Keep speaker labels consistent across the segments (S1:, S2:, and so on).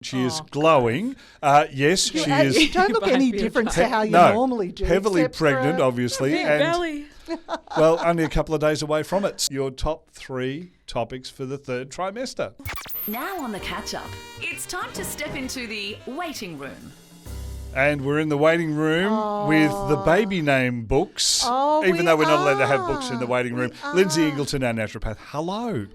S1: She is glowing. Yes, she is.
S2: You don't look any different to how you normally do.
S1: Heavily pregnant, obviously.
S3: Big belly.
S1: Well, only a couple of days away from it. Your top 3 topics for the third trimester.
S4: Now on the catch-up, it's time to step into the waiting room.
S1: And we're in the waiting room with the baby name books, even though we're not allowed to have books in the waiting room. Lindsay Ingleton, our naturopath. Hello.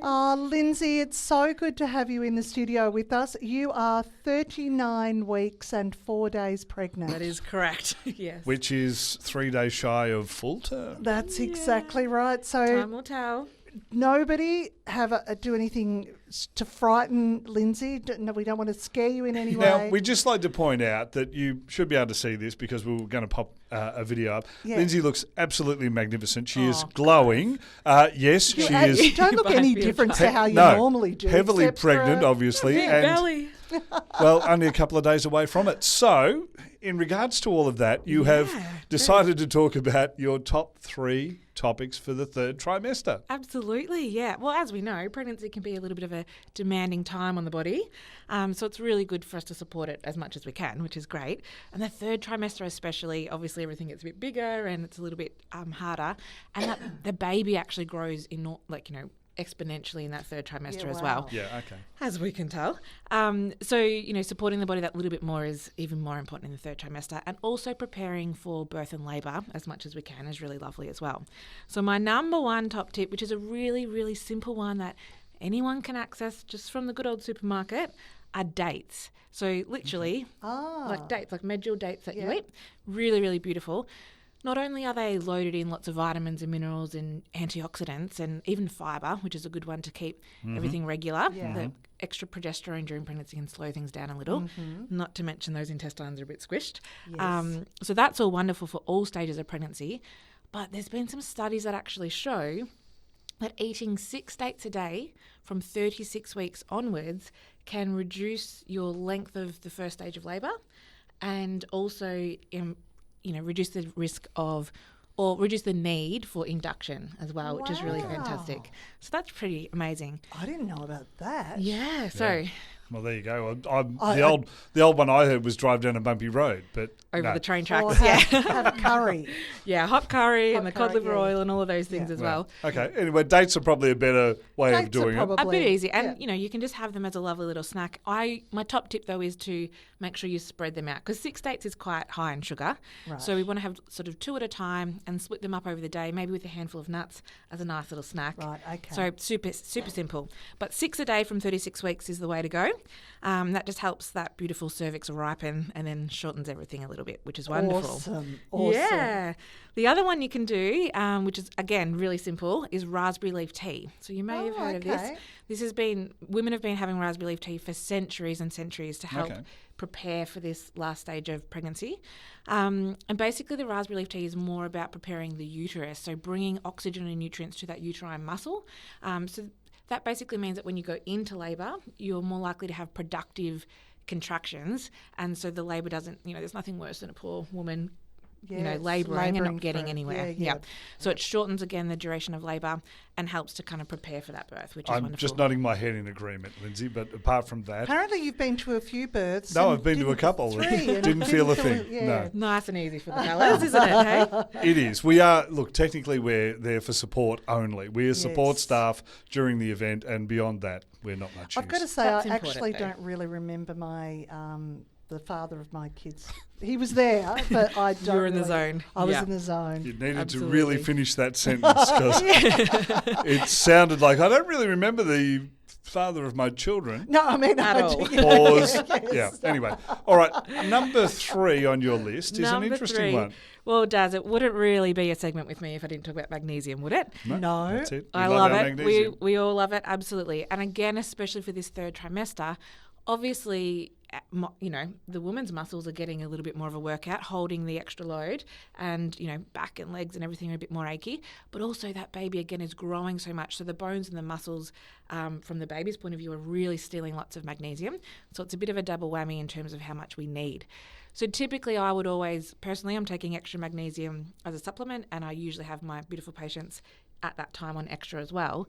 S2: Oh, Lindsay, it's so good to have you in the studio with us. You are 39 weeks and 4 days pregnant.
S3: That is correct, yes.
S1: Which is 3 days shy of full term.
S2: That's exactly right. So
S3: Time will tell.
S2: nobody do anything to frighten Lindsay. No, we don't want to scare you in any
S1: Now,
S2: way.
S1: we'd just like to point out that you should be able to see this because we were going to pop a video up.
S2: Yeah.
S1: Lindsay looks absolutely magnificent. She is glowing. Yes, she is.
S2: You don't look any different to how you normally do.
S1: Heavily
S2: except
S1: pregnant,
S2: for
S1: obviously.
S3: Big belly.
S1: Well, only a couple of days away from it. So, in regards to all of that, you have decided to talk about your top 3 topics for the third trimester.
S3: Absolutely, yeah. Well, as we know, pregnancy can be a little bit of a demanding time on the body. So it's really good for us to support it as much as we can, which is great. And the third trimester especially, obviously everything gets a bit bigger and it's a little bit harder. And that the baby actually grows exponentially in that third trimester as well.
S1: Yeah, okay.
S3: As we can tell. So, supporting the body that little bit more is even more important in the third trimester, and also preparing for birth and labour as much as we can is really lovely as well. So my number 1 top tip, which is a really, really simple one that anyone can access just from the good old supermarket, are dates. So literally like dates, like medjool dates that you eat. Really, really beautiful. Not only are they loaded in lots of vitamins and minerals and antioxidants and even fibre, which is a good one to keep everything regular. The extra progesterone during pregnancy can slow things down a little, not to mention those intestines are a bit squished.
S2: Yes.
S3: So that's all wonderful for all stages of pregnancy. But there's been some studies that actually show that eating 6 dates a day from 36 weeks onwards can reduce your length of the first stage of labour and also reduce the risk of or reduce the need for induction as well, which is really fantastic. So that's pretty amazing.
S2: I didn't know about that.
S3: Yeah, so...
S1: Well, there you go. The old one I heard was drive down a bumpy road, but
S3: over the train
S2: Or
S3: tracks,
S2: have a curry.
S3: Yeah, hot curry and the
S2: curry,
S3: cod liver oil and all of those things as well.
S1: Okay. Anyway, dates are probably a better way of doing it.
S3: A bit easy, and you can just have them as a lovely little snack. My top tip though is to make sure you spread them out because 6 dates is quite high in sugar, so we want to have sort of 2 at a time and split them up over the day, maybe with a handful of nuts as a nice little snack.
S2: Right. Okay.
S3: So super simple, but 6 a day from 36 weeks is the way to go. That just helps that beautiful cervix ripen and then shortens everything a little bit, which is wonderful.
S2: Awesome.
S3: Yeah. The other one you can do, which is, again, really simple, is raspberry leaf tea. So you may have heard of this. Women have been having raspberry leaf tea for centuries and centuries to help prepare for this last stage of pregnancy. And basically the raspberry leaf tea is more about preparing the uterus, so bringing oxygen and nutrients to that uterine muscle. So that basically means that when you go into labour, you're more likely to have productive contractions, and so the labour doesn't, there's nothing worse than a poor woman labouring and not getting anywhere. So it shortens again the duration of labour and helps to kind of prepare for that birth, which is wonderful.
S1: I'm just nodding my head in agreement, Lindsay, but apart from that...
S2: Apparently you've been to a few births.
S1: No, I've been to a couple. Didn't feel a thing. No.
S3: Nice and easy for the fellas, isn't it, hey?
S1: It is. Technically we're there for support only. We are support staff during the event, and beyond that, we're not much
S2: I've
S1: use.
S2: got to say,
S3: That's
S2: I actually don't really remember the father of my kids. He was there, but I don't.
S3: You were in the zone.
S2: I was in the zone.
S1: You needed to really finish that sentence because it sounded like I don't really remember the father of my children.
S2: No, I mean,
S3: at all.
S1: Pause. Anyway. All right. Number 3 on your list is an interesting one.
S3: Well, Daz, it wouldn't really be a segment with me if I didn't talk about magnesium, would it?
S2: No.
S1: That's it.
S3: I love it. We all love it, absolutely. And again, especially for this third trimester, obviously, the woman's muscles are getting a little bit more of a workout, holding the extra load, and, back and legs and everything are a bit more achy. But also that baby, again, is growing so much. So the bones and the muscles, from the baby's point of view, are really stealing lots of magnesium. So it's a bit of a double whammy in terms of how much we need. So typically I would always, personally, I'm taking extra magnesium as a supplement, and I usually have my beautiful patients at that time on extra as well.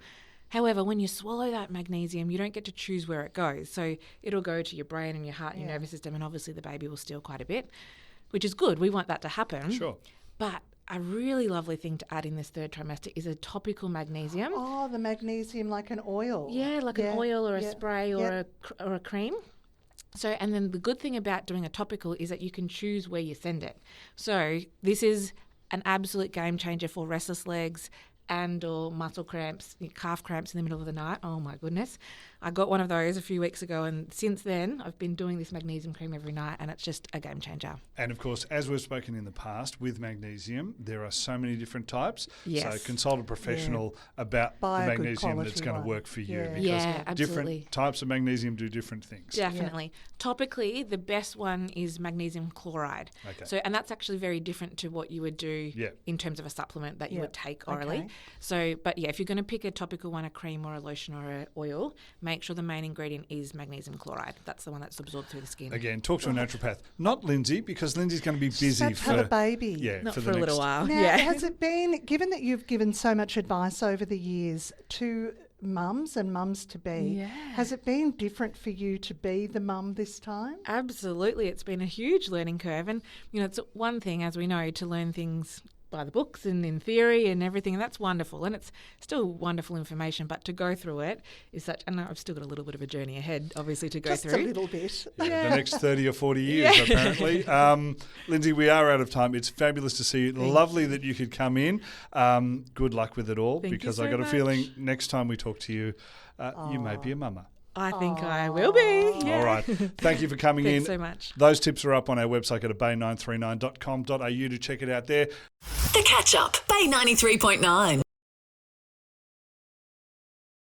S3: However, when you swallow that magnesium, you don't get to choose where it goes. So it'll go to your brain and your heart and your nervous system, and obviously the baby will steal quite a bit, which is good. We want that to happen.
S1: Sure.
S3: But a really lovely thing to add in this third trimester is a topical magnesium.
S2: Oh, the magnesium like an oil.
S3: Yeah, like an oil or a spray or a cream. So, and then the good thing about doing a topical is that you can choose where you send it. So this is an absolute game changer for restless legs and or muscle cramps, calf cramps in the middle of the night. Oh my goodness. I got one of those a few weeks ago, and since then I've been doing this magnesium cream every night, and it's just a game changer.
S1: And of course, as we've spoken in the past, with magnesium, there are so many different types.
S3: Yes.
S1: So consult a professional about
S2: Buy
S1: the
S2: a good
S1: magnesium that's
S2: quality
S1: going to
S2: one.
S1: work for you.
S2: Yeah.
S1: Because
S3: Yeah, absolutely.
S1: different types of magnesium do different things.
S3: Definitely. Topically, the best one is magnesium chloride.
S1: Okay.
S3: So, and that's actually very different to what you would do in terms of a supplement that you would take orally.
S2: Okay.
S3: So, but yeah, if you're going to pick a topical one, a cream or a lotion or an oil, make sure the main ingredient is magnesium chloride. That's the one that's absorbed through the skin.
S1: Again, talk to a naturopath. Not Lindsay, because Lindsay's going to be busy
S2: She's had a baby.
S1: Yeah,
S3: Not
S1: for
S3: for
S1: the
S3: a little
S1: next
S3: while.
S2: Now, has it been, given that you've given so much advice over the years to mums and mums to be, has it been different for you to be the mum this time?
S3: Absolutely. It's been a huge learning curve. And, you know, it's one thing, as we know, to learn things by the books and in theory and everything, and that's wonderful, and it's still wonderful information, but to go through it is such, and I've still got a little bit of a journey ahead, obviously, to go
S2: Just
S3: through.
S2: a little bit.
S1: the next 30 or 40 years, apparently. Lindsay, we are out of time. It's fabulous to see you. Lovely that you could come in. Good luck with it all,
S3: Thank you
S1: because
S3: so
S1: I got
S3: much.
S1: a feeling next time we talk to you, you may be a mama.
S3: I think I will be. Yeah.
S1: All right. Thank you for coming in.
S3: Thanks so much.
S1: Those tips are up on our website at bay939.com.au to check it out there.
S4: The Catch Up, Bay 93.9.